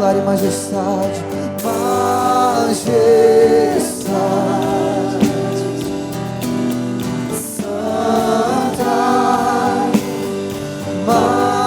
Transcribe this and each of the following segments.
Declare majestade, majestade. Santa, majestade.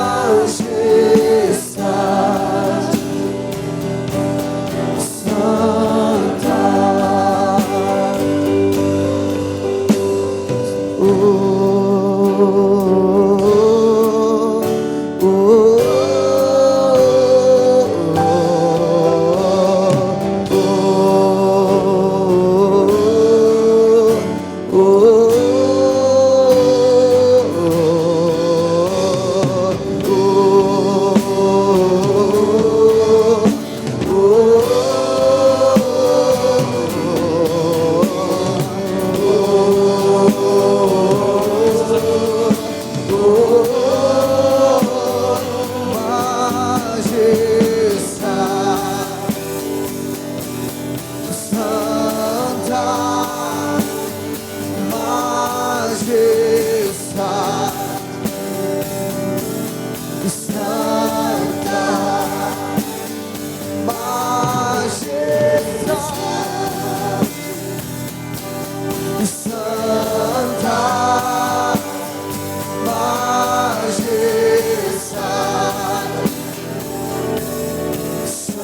Santa.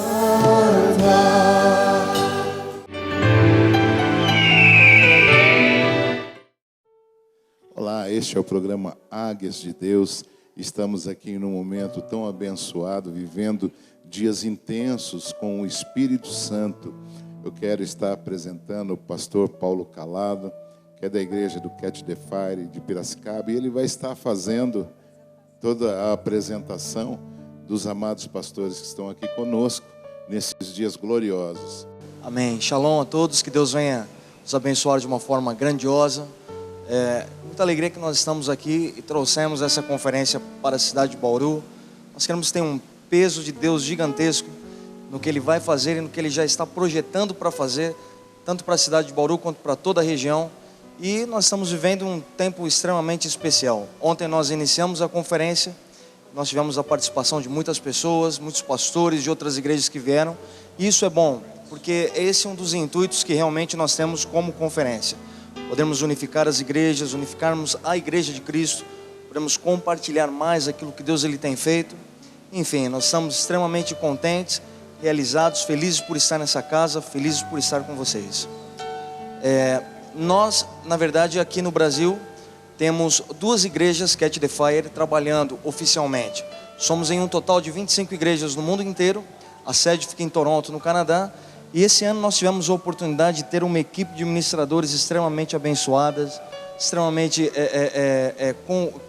Olá, este é o programa Águias de Deus. Estamos aqui num momento tão abençoado, vivendo dias intensos com o Espírito Santo. Eu quero estar apresentando o pastor Paulo Calado, que é da igreja do Catch the Fire de Piracicaba, e ele vai estar fazendo toda a apresentação dos amados pastores que estão aqui conosco nesses dias gloriosos. Amém. Shalom a todos, que Deus venha nos abençoar de uma forma grandiosa. Muita alegria que nós estamos aqui e trouxemos essa conferência para a cidade de Bauru. Nós queremos ter um peso de Deus gigantesco no que Ele vai fazer e no que Ele já está projetando para fazer, tanto para a cidade de Bauru quanto para toda a região. E nós estamos vivendo um tempo extremamente especial. Ontem nós iniciamos a conferência, nós tivemos a participação de muitas pessoas, muitos pastores de outras igrejas que vieram. E isso é bom, porque esse é um dos intuitos que realmente nós temos como conferência. Podemos unificar as igrejas, unificarmos a igreja de Cristo, podemos compartilhar mais aquilo que Deus Ele tem feito. Enfim, nós estamos extremamente contentes, realizados, felizes por estar nessa casa, felizes por estar com vocês. Nós, na verdade, aqui no Brasil, temos 2 igrejas Catch the Fire trabalhando oficialmente. Somos em um total de 25 igrejas no mundo inteiro. A sede fica em Toronto, no Canadá. E esse ano nós tivemos a oportunidade de ter uma equipe de ministradores extremamente abençoadas, extremamente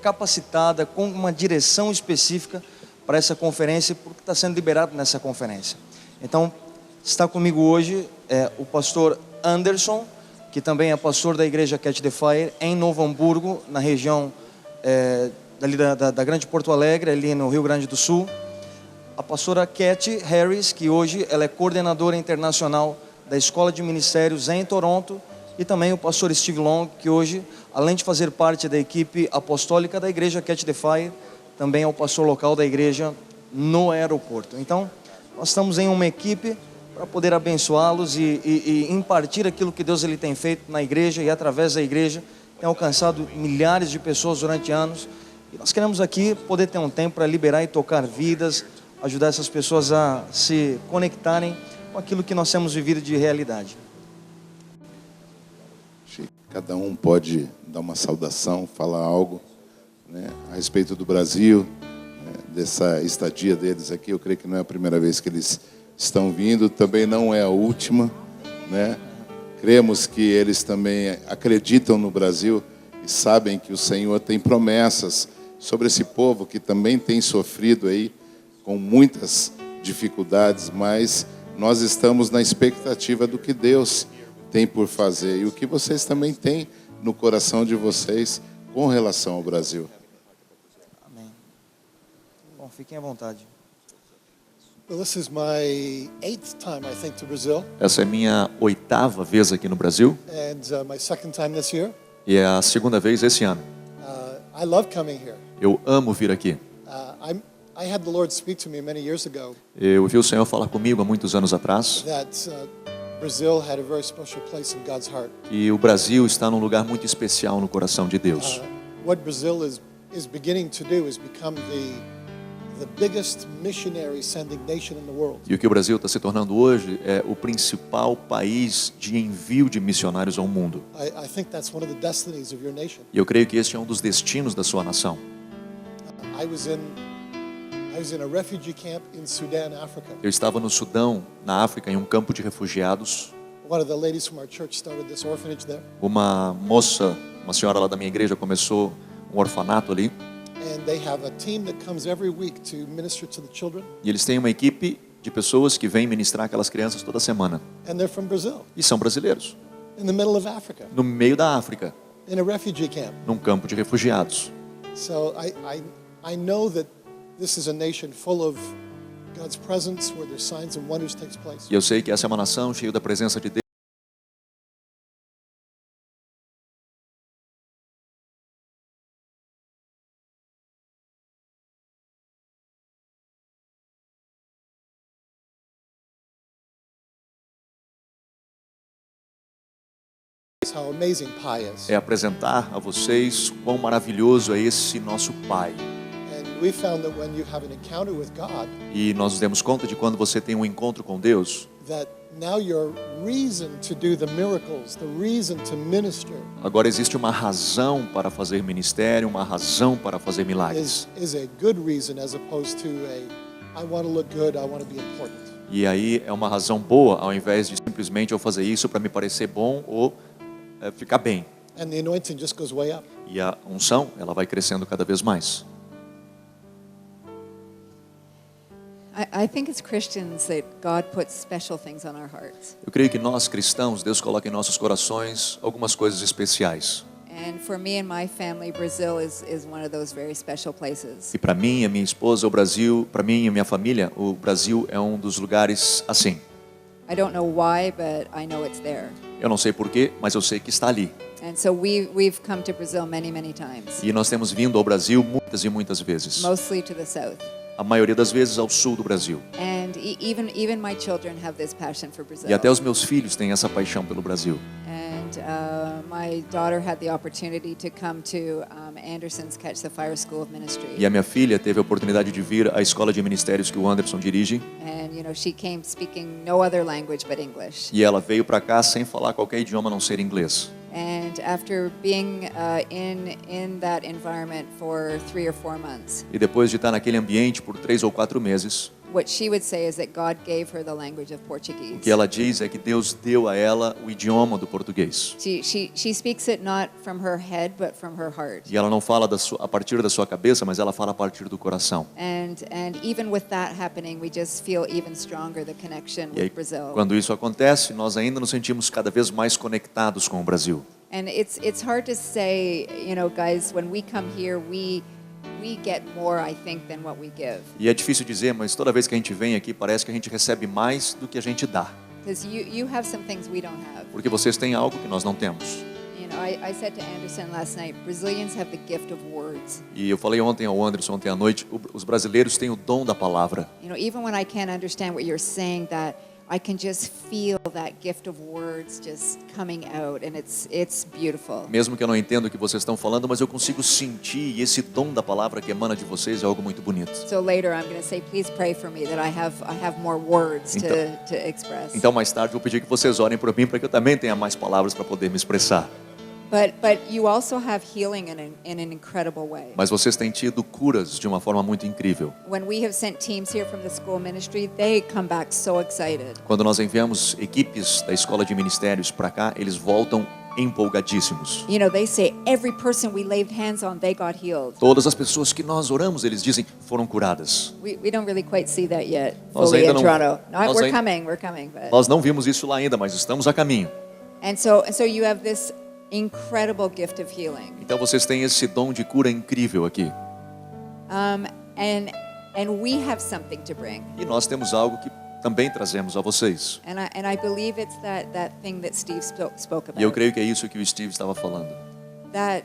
capacitada, com uma direção específica para essa conferência, porque está sendo liberado nessa conferência. Então, está comigo hoje o pastor Anderson, que também é pastor da igreja Catch the Fire, em Novo Hamburgo, na região dali da Grande Porto Alegre, ali no Rio Grande do Sul. A pastora Katy Harris, que hoje ela é coordenadora internacional da Escola de Ministérios em Toronto, e também o pastor Steve Long, que hoje, além de fazer parte da equipe apostólica da igreja Catch the Fire, também é o pastor local da igreja no aeroporto. Então, nós estamos em uma equipe para poder abençoá-los e impartir aquilo que Deus Ele tem feito na igreja, e através da igreja tem alcançado milhares de pessoas durante anos. E nós queremos aqui poder ter um tempo para liberar e tocar vidas, ajudar essas pessoas a se conectarem com aquilo que nós temos vivido de realidade. Cada um pode dar uma saudação, falar algo, né, a respeito do Brasil, né, dessa estadia deles aqui. Eu creio que não é a primeira vez que eles estão vindo, também não é a última, né? Cremos que eles também acreditam no Brasil e sabem que o Senhor tem promessas sobre esse povo que também tem sofrido aí com muitas dificuldades, mas nós estamos na expectativa do que Deus tem por fazer e o que vocês também têm no coração de vocês com relação ao Brasil. Amém. Bom, fiquem à vontade. Well, this is my 8th time, I think, to Brazil, Essa é minha 8ª vez aqui no Brasil and my 2nd time this year. e é a 2ª vez esse ano. I love coming here. Eu amo vir aqui. I had the Lord speak to me many years ago Eu vi o Senhor falar comigo há muitos anos atrás that Brazil had a very special place in God's heart. que o Brasil está num lugar muito especial no coração de Deus. What Brazil is beginning to do is become the biggest missionary sending nation in the world. E o que o Brasil está se tornando hoje é o principal país de envio de missionários ao mundo. I think that's one of the destinies of your nation. E eu creio que este é um dos destinos da sua nação. I was in a refugee camp in Sudan, Africa. Eu estava no Sudão, na África, em um campo de refugiados. One of the ladies from our church started this orphanage there. Uma moça, uma senhora lá da minha igreja, começou um orfanato ali. And they have a team that comes every week to minister to the children. E eles têm uma equipe de pessoas que vêm ministrar aquelas crianças toda semana. And they're from Brazil, E são brasileiros, in the middle of Africa, no meio da África, in a refugee camp. num campo de refugiados. So I know that this is a nation full of God's presence, where there's signs and wonders takes place. E eu sei que essa é uma nação cheia da presença de Deus. How amazing Pi is. É apresentar a vocês quão maravilhoso é esse nosso Pai. And we found that when you have an encounter with God, E nós nos demos conta de quando você tem um encontro com Deus, that now your reason to do the miracles, the reason to minister agora existe uma razão para fazer ministério, uma razão para fazer milagres. is a good reason as opposed to I want to look good, I want to be important. E aí é uma razão boa, ao invés de simplesmente eu fazer isso para me parecer bom ou ficar bem. And the anointing just goes way up. E a unção, ela vai crescendo cada vez mais. I think as Christians that God puts special things on our hearts. Eu creio que nós cristãos, Deus coloca em nossos corações algumas coisas especiais. And for me and my family, Brazil is one of those very special places. E para mim e a minha esposa, o Brasil, para mim e a minha família, o Brasil é um dos lugares assim. I don't know why, but I know it's there. Eu não sei porquê, mas eu sei que está ali. And so we've come to Brazil many times, E nós temos vindo ao Brasil muitas e muitas vezes. mostly to the south. A maioria das vezes ao sul do Brasil. And even my children have this passion for Brazil. E até os meus filhos têm essa paixão pelo Brasil. And my daughter had the opportunity to come to Anderson's Catch the Fire School of Ministry. E a minha filha teve a oportunidade de vir à escola de ministérios que o Anderson dirige. And she came speaking no other language but English. E ela veio para cá sem falar qualquer idioma a não ser inglês. And after being in that environment for 3 or 4 months, E depois de estar naquele ambiente por 3 ou 4 meses, what she would say is that God gave her the language of o Portuguese. que ela diz é que Deus deu a ela o idioma do português. She speaks it not from her head but from her heart. E ela não fala a partir da sua cabeça, mas ela fala a partir do coração. And even with that happening, we just feel even stronger the connection E aí, with Brazil. quando isso acontece, nós ainda nos sentimos cada vez mais conectados com o Brasil. And it's hard to say, guys, when we come here, we get more, I think, than what we give. E é difícil dizer, mas toda vez que a gente vem aqui, parece que a gente recebe mais do que a gente dá. Because you have some things we don't have. Porque vocês têm algo que nós não temos. I said to Anderson last night, Brazilians have the gift of words. E eu falei ontem ao Anderson, ontem à noite, os brasileiros têm o dom da palavra. Even when I can't understand what you're saying, that I can just feel that gift of words just coming out, and it's beautiful. Mesmo que eu não entenda o que vocês estão falando, mas eu consigo sentir, e esse dom da palavra que emana de vocês é algo muito bonito. So later I'm going to say, please pray for me that I have more words to express. Então mais tarde eu vou pedir que vocês orem por mim para que eu também tenha mais palavras para poder me expressar. But you also have healing in an incredible way. Mas vocês têm tido curas de uma forma muito incrível. When we have sent teams here from the school ministry, they come back so excited. Quando nós enviamos equipes da escola de ministérios para cá, eles voltam empolgadíssimos. They say every person we laid hands on, they got healed. Todas as pessoas que nós oramos, eles dizem, foram curadas. We don't really quite see that yet Nós fully ainda in não- Toronto. No, nós we're ainda- coming. But Nós não vimos isso lá ainda, mas estamos a caminho. and so you have this incredible gift of healing. Então vocês têm esse dom de cura incrível aqui. And we have something to bring. E nós temos algo que também trazemos a vocês. And I believe it's that thing that Steve spoke about. E eu creio que é isso que o Steve estava falando. That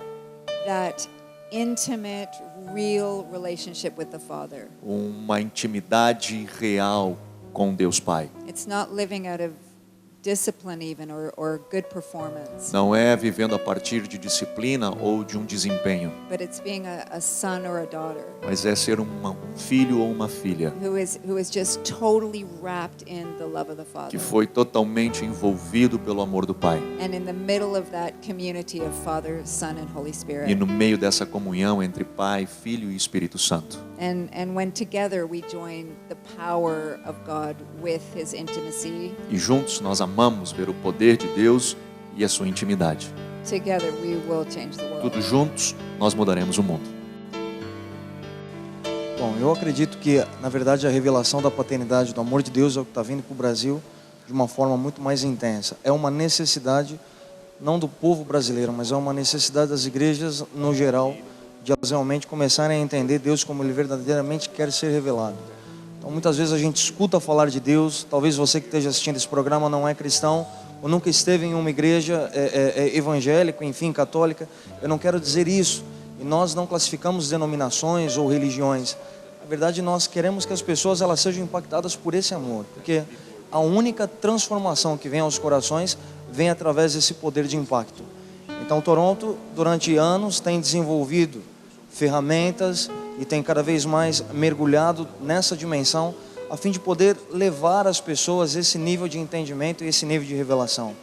intimate, real relationship with the Father. uma intimidade real com Deus Pai. It's not living out of discipline even or good performance, Não é vivendo a partir de disciplina ou de um desempenho, but it's being a son or a daughter mas é ser um filho ou uma filha who is just totally wrapped in the love of the Father. que foi totalmente envolvido pelo amor do Pai. And in the middle of that community of Father, Son, and Holy Spirit. E no meio dessa comunhão entre Pai, Filho e Espírito Santo. And when together we join the power of God with His intimacy, E juntos nós amamos ver o poder de Deus e a sua intimidade. together we will change the world. Tudo juntos nós mudaremos o mundo. Bom, eu acredito que, na verdade, a revelação da paternidade, do amor de Deus é o que está vindo para o Brasil de uma forma muito mais intensa. É uma necessidade, não do povo brasileiro, mas é uma necessidade das igrejas, no geral, de elas realmente começarem a entender Deus como Ele verdadeiramente quer ser revelado. Então, muitas vezes a gente escuta falar de Deus, talvez você que esteja assistindo esse programa não é cristão, ou nunca esteve em uma igreja evangélica, enfim, católica. Eu não quero dizer isso. E nós não classificamos denominações ou religiões. Na verdade, nós queremos que as pessoas elas sejam impactadas por esse amor, porque a única transformação que vem aos corações vem através desse poder de impacto. Então, Toronto, durante anos, tem desenvolvido ferramentas e tem cada vez mais mergulhado nessa dimensão a fim de poder levar as pessoas a esse nível de entendimento e esse nível de revelação.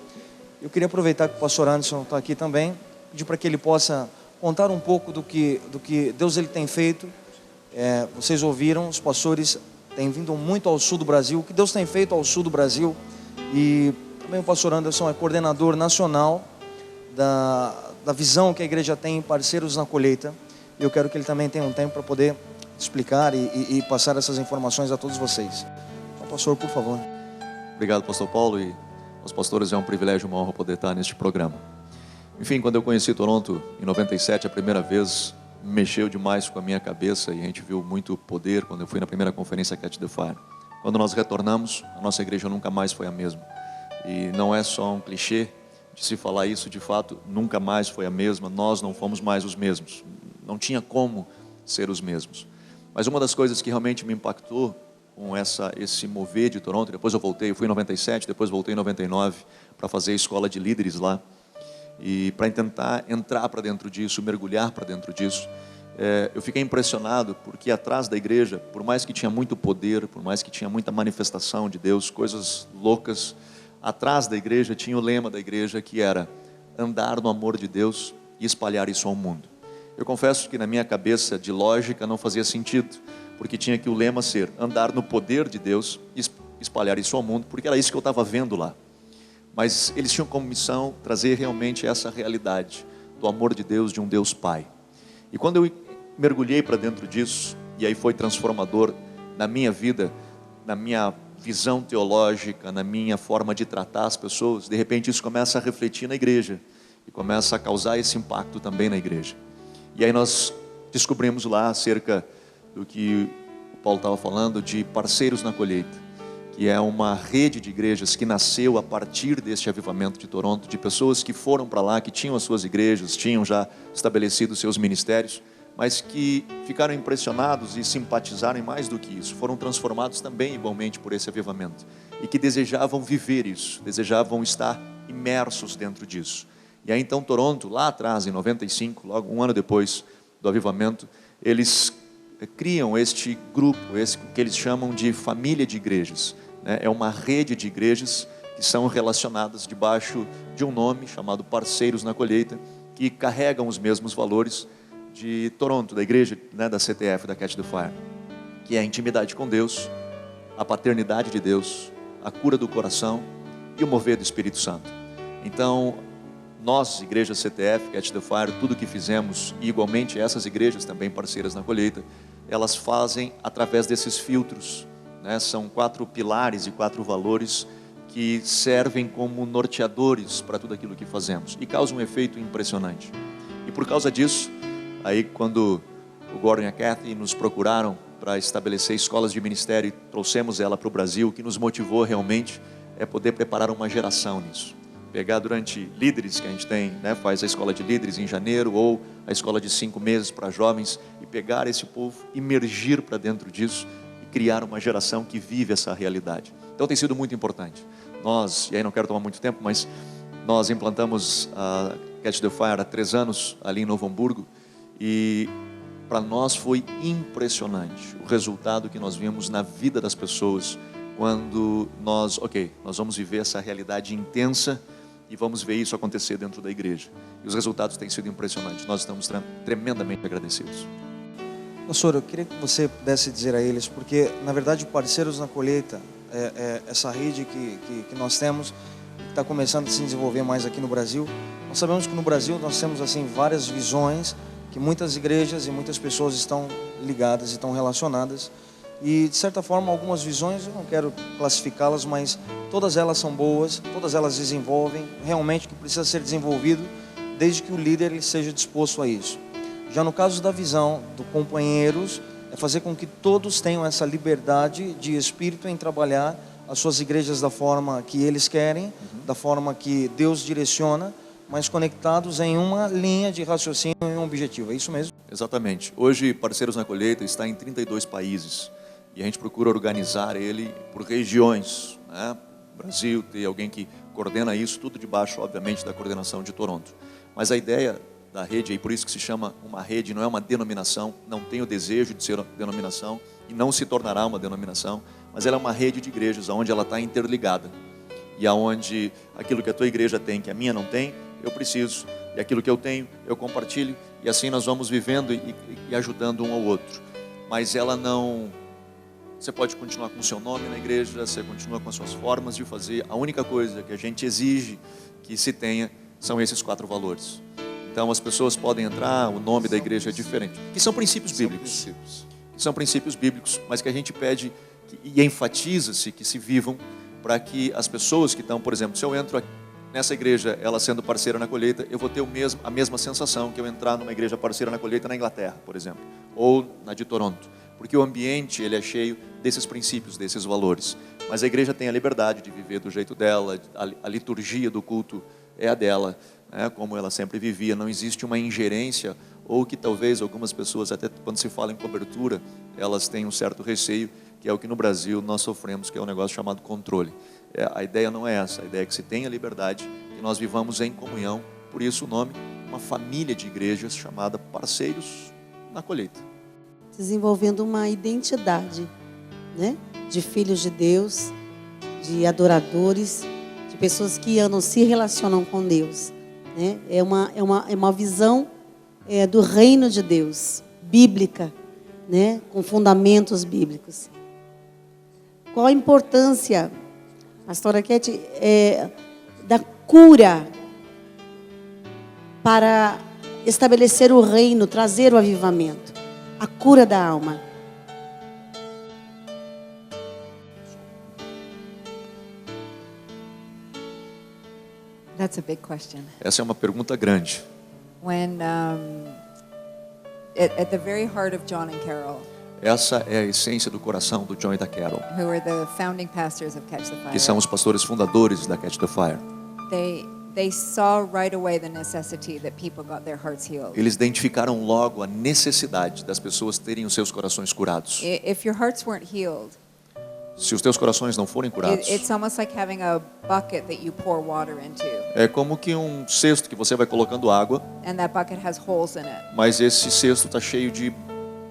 Eu queria aproveitar que o pastor Anderson está aqui também, pedir para que ele possa contar um pouco do que Deus ele tem feito. Vocês ouviram, os pastores têm vindo muito ao sul do Brasil, o que Deus tem feito ao sul do Brasil. E também o pastor Anderson é coordenador nacional da visão que a igreja tem em Parceiros na Colheita. E eu quero que ele também tenha um tempo para poder explicar e passar essas informações a todos vocês. Então, pastor, por favor. Obrigado, pastor Paulo, e aos pastores é um privilégio e uma honra poder estar neste programa. Enfim, quando eu conheci Toronto em 97, a primeira vez, mexeu demais com a minha cabeça e a gente viu muito poder quando eu fui na primeira conferência Catch the Fire. Quando nós retornamos, a nossa igreja nunca mais foi a mesma. E não é só um clichê de se falar isso, de fato, nunca mais foi a mesma, nós não fomos mais os mesmos. Não tinha como ser os mesmos. Mas uma das coisas que realmente me impactou com esse mover de Toronto, depois eu voltei, eu fui em 97, depois voltei em 99 para fazer a escola de líderes lá. E para tentar entrar para dentro disso, mergulhar para dentro disso, eu fiquei impressionado porque atrás da igreja, por mais que tinha muito poder, por mais que tinha muita manifestação de Deus, coisas loucas, atrás da igreja tinha o lema da igreja que era andar no amor de Deus e espalhar isso ao mundo. Eu confesso que na minha cabeça de lógica não fazia sentido, porque tinha que o lema ser andar no poder de Deus e espalhar isso ao mundo, porque era isso que eu estava vendo lá. Mas eles tinham como missão trazer realmente essa realidade do amor de Deus, de um Deus Pai. E quando eu mergulhei para dentro disso, e aí foi transformador na minha vida, na minha visão teológica, na minha forma de tratar as pessoas, de repente isso começa a refletir na igreja, e começa a causar esse impacto também na igreja. E aí nós descobrimos lá acerca do que o Paulo estava falando, de Parceiros na Colheita, que é uma rede de igrejas que nasceu a partir deste avivamento de Toronto, de pessoas que foram para lá, que tinham as suas igrejas, tinham já estabelecido seus ministérios, mas que ficaram impressionados e simpatizaram em mais do que isso, foram transformados também igualmente por esse avivamento, e que desejavam viver isso, desejavam estar imersos dentro disso. E aí então Toronto, lá atrás, em 95, logo um ano depois do avivamento, eles criam este grupo, esse que eles chamam de família de igrejas. É uma rede de igrejas que são relacionadas debaixo de um nome chamado Parceiros na Colheita, que carregam os mesmos valores de Toronto, da igreja, da CTF, da Catch the Fire, que é a intimidade com Deus, a paternidade de Deus, a cura do coração e o mover do Espírito Santo. Então, nós, igreja CTF, Catch the Fire, tudo que fizemos, e igualmente essas igrejas também parceiras na colheita, elas fazem através desses filtros, São 4 pilares e 4 valores que servem como norteadores para tudo aquilo que fazemos e causam um efeito impressionante. E por causa disso, aí quando o Gordon e a Kathy nos procuraram para estabelecer escolas de ministério e trouxemos ela para o Brasil, o que nos motivou realmente é poder preparar uma geração nisso. pegar durante líderes que a gente tem, né, faz a escola de líderes em janeiro, ou a escola de 5 meses para jovens, e pegar esse povo, imergir para dentro disso e criar uma geração que vive essa realidade. Então tem sido muito importante. Nós, e aí não quero tomar muito tempo, mas nós implantamos a Catch the Fire há 3 anos ali em Novo Hamburgo, e para nós foi impressionante o resultado que nós vimos na vida das pessoas quando nós vamos viver essa realidade intensa e vamos ver isso acontecer dentro da igreja. E os resultados têm sido impressionantes. Nós estamos tremendamente agradecidos. Pastor, eu queria que você pudesse dizer a eles, porque na verdade Parceiros na Colheita, essa rede que nós temos, está começando a se desenvolver mais aqui no Brasil. Nós sabemos que no Brasil nós temos assim várias visões, que muitas igrejas e muitas pessoas estão ligadas e estão relacionadas. E de certa forma algumas visões, eu não quero classificá-las, mas todas elas são boas, todas elas desenvolvem realmente o que precisa ser desenvolvido, desde que o líder ele seja disposto a isso. Já no caso da visão do Companheiros, é fazer com que todos tenham essa liberdade de espírito em trabalhar as suas igrejas da forma que eles querem, da forma que Deus direciona, mas conectados em uma linha de raciocínio e um objetivo. É isso mesmo? Exatamente. Hoje, Parceiros na Colheita está em 32 países e a gente procura organizar ele por regiões, né? Brasil, ter alguém que coordena isso, tudo debaixo, obviamente, da coordenação de Toronto. Mas a ideia da rede, e por isso que se chama uma rede, não é uma denominação, não tem o desejo de ser uma denominação e não se tornará uma denominação, mas ela é uma rede de igrejas onde ela está interligada e aonde aquilo que a tua igreja tem, que a minha não tem, eu preciso, e aquilo que eu tenho, eu compartilho, e assim nós vamos vivendo e ajudando um ao outro. Mas ela não... Você pode continuar com o seu nome na igreja, você continua com as suas formas de fazer. A única coisa que a gente exige que se tenha são esses 4 valores. Então as pessoas podem entrar, o nome da igreja é diferente, que são princípios bíblicos. São princípios bíblicos, mas que a gente pede e enfatiza-se que se vivam para que as pessoas que estão, por exemplo, se eu entro nessa igreja, ela sendo parceira na colheita, eu vou ter a mesma sensação que eu entrar numa igreja parceira na colheita na Inglaterra, por exemplo, ou na de Toronto, porque o ambiente ele é cheio desses princípios, desses valores. Mas a igreja tem a liberdade de viver do jeito dela, a liturgia do culto é a dela, né, como ela sempre vivia. Não existe uma ingerência, ou que talvez algumas pessoas, até quando se fala em cobertura, elas têm um certo receio, que é o que no Brasil nós sofremos, que é um negócio chamado controle. A ideia não é essa, a ideia é que se tenha liberdade, que nós vivamos em comunhão. Por isso o nome, uma família de igrejas chamada Parceiros na Colheita. Desenvolvendo uma identidade, né, de filhos de Deus, de adoradores, de pessoas que andam, se relacionam com Deus, né? É uma visão do reino de Deus, bíblica, né, com fundamentos bíblicos. Qual a importância, pastora Arquette, da cura para estabelecer o reino, trazer o avivamento, a cura da alma? That's a big question. Essa é uma pergunta grande. When at the very heart of John and Carol, Essa é a essência do coração do John e da Carol, who were the founding pastors of Catch the Fire, que são os pastores fundadores da Catch the Fire. they saw right away the necessity that people got their hearts healed. Eles identificaram logo a necessidade das pessoas terem os seus corações curados. If your hearts weren't healed, Se os teus corações não forem curados, it's almost like having a bucket that you pour water into, é como que um cesto que você vai colocando água, and that bucket has holes in it. mas esse cesto está cheio de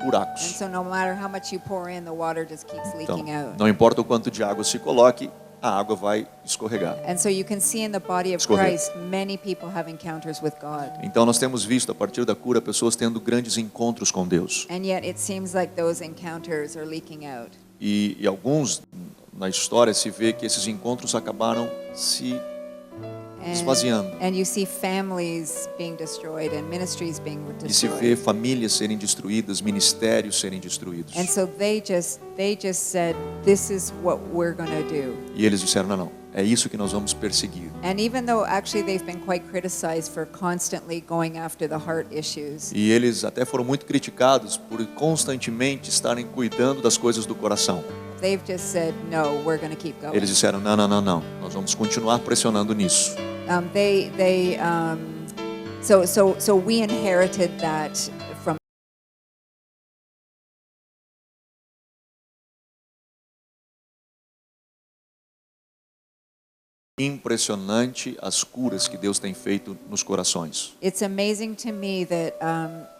And buracos. so no matter how much you pour in, the water just keeps Então, leaking out. não importa o quanto de água se coloque, a água vai escorregar. And so you can see in the body of Escorrer. Christ, many people have encounters with God. Então nós temos visto a partir da cura pessoas tendo grandes encontros com Deus. And yet it seems like those encounters are leaking out. E alguns na história se vê que esses encontros acabaram se esvaziando. And you see families being destroyed and ministries being E se vê destroyed. famílias serem destruídas, ministérios serem destruídos. And so they just said, this is what we're going to do. E eles disseram, não, é isso que nós vamos perseguir. And even though actually they've been quite criticized for constantly going after the heart issues, E eles até foram muito criticados por constantemente estarem cuidando das coisas do coração. they've just said, no, we're going to keep going. Eles disseram, não, nós vamos continuar pressionando nisso. So we inherited that from. Impressionante as curas que Deus tem feito nos corações. It's amazing to me that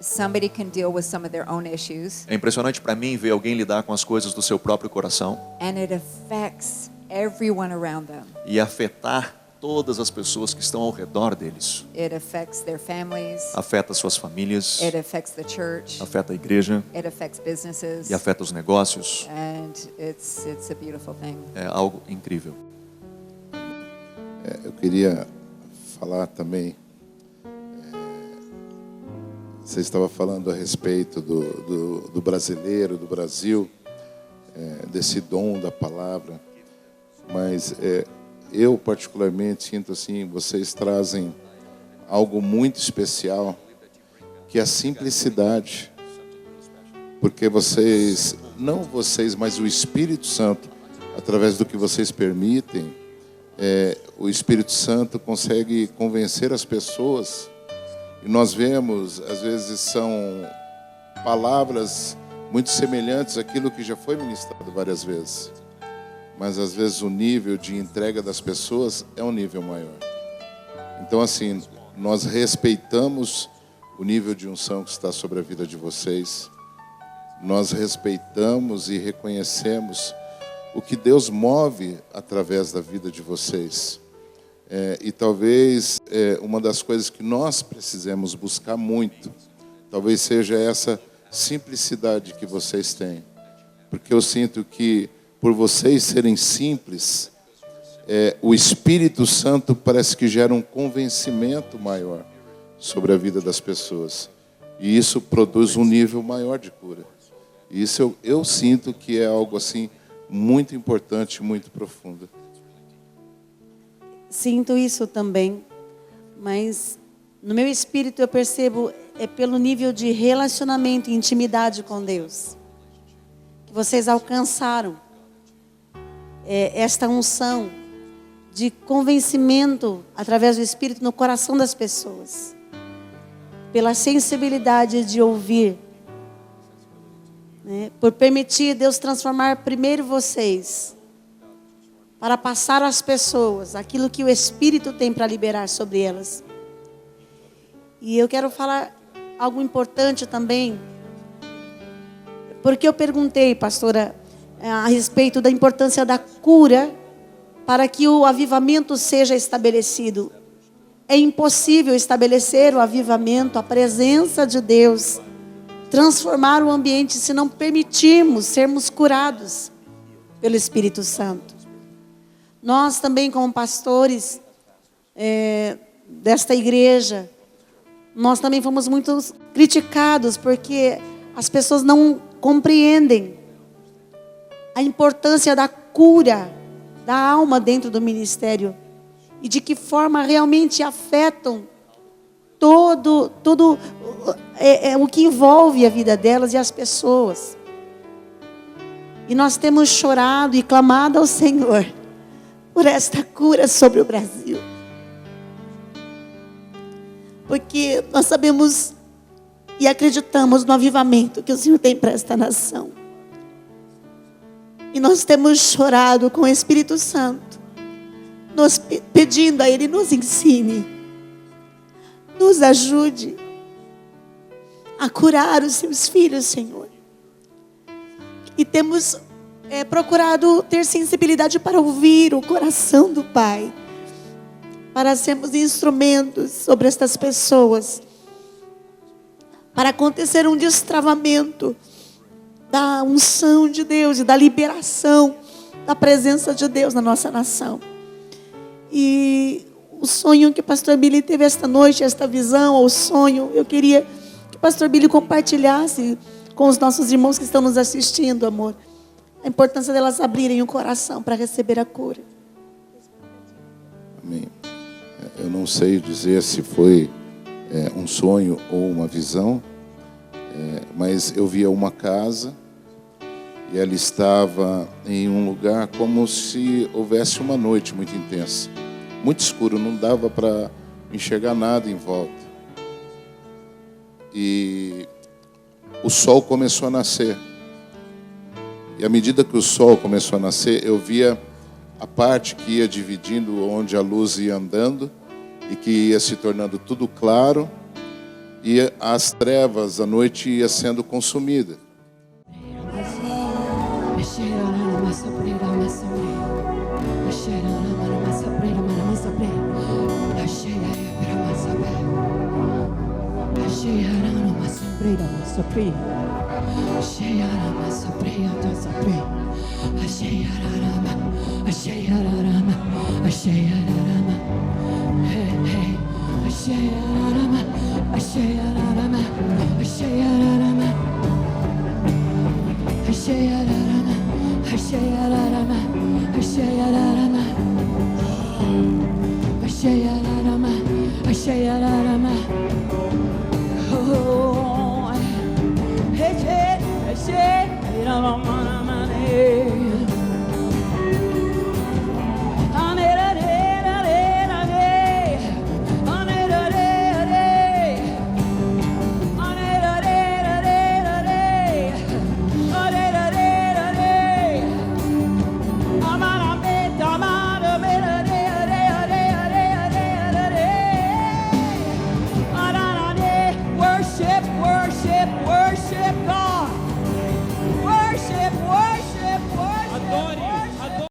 somebody can deal with some of their own issues, É impressionante para mim ver alguém lidar com as coisas do seu próprio coração and it affects everyone around them. e afetar todas as pessoas que estão ao redor deles. It affects their families. Afeta suas famílias, It affects the church. afeta a igreja It affects businesses. e afeta os negócios. And it's a beautiful thing. É algo incrível. Eu queria falar também. Você estava falando a respeito do brasileiro, do Brasil, desse dom da palavra. Mas eu particularmente sinto assim, vocês trazem algo muito especial, que é a simplicidade. Porque vocês, não vocês, mas o Espírito Santo, através do que vocês permitem, o Espírito Santo consegue convencer as pessoas. E nós vemos, às vezes são palavras muito semelhantes àquilo que já foi ministrado várias vezes. Mas às vezes o nível de entrega das pessoas é um nível maior. Então assim, nós respeitamos o nível de unção que está sobre a vida de vocês. Nós respeitamos e reconhecemos o que Deus move através da vida de vocês. E talvez uma das coisas que nós precisamos buscar muito, talvez seja essa simplicidade que vocês têm. Porque eu sinto que, por vocês serem simples, o Espírito Santo parece que gera um convencimento maior sobre a vida das pessoas. E isso produz um nível maior de cura. E isso eu sinto que é algo assim muito importante, muito profundo. Sinto isso também, mas no meu espírito eu percebo pelo nível de relacionamento e intimidade com Deus que vocês alcançaram esta unção de convencimento através do Espírito no coração das pessoas, pela sensibilidade de ouvir, né? Por permitir Deus transformar primeiro vocês, para passar às pessoas aquilo que o Espírito tem para liberar sobre elas. E eu quero falar algo importante também, porque eu perguntei, pastora, a respeito da importância da cura para que o avivamento seja estabelecido. É impossível estabelecer o avivamento, a presença de Deus, transformar o ambiente, se não permitirmos sermos curados pelo Espírito Santo. Nós também, como pastores desta igreja, nós também fomos muito criticados, porque as pessoas não compreendem a importância da cura da alma dentro do ministério e de que forma realmente afetam todo o que envolve a vida delas e as pessoas. E nós temos chorado e clamado ao Senhor por esta cura sobre o Brasil. Porque nós sabemos e acreditamos no avivamento que o Senhor tem para esta nação. E nós temos chorado com o Espírito Santo, nos pedindo a Ele, nos ensine, nos ajude a curar os seus filhos, Senhor. E temos procurado ter sensibilidade para ouvir o coração do Pai, para sermos instrumentos sobre estas pessoas, para acontecer um destravamento da unção de Deus e da liberação da presença de Deus na nossa nação. E o sonho que o pastor Billy teve esta noite, esta visão, ou sonho, eu queria que o pastor Billy compartilhasse com os nossos irmãos que estão nos assistindo, amor, a importância delas abrirem o coração para receber a cura. Amém. Eu não sei dizer se foi um sonho ou uma visão, mas eu via uma casa e ela estava em um lugar como se houvesse uma noite muito intensa. muito escuro, não dava para enxergar nada em volta. E o sol começou a nascer. E à medida que o sol começou a nascer, eu via a parte que ia dividindo, onde a luz ia andando, e que ia se tornando tudo claro, e as trevas, a noite ia sendo consumida. Shayarama,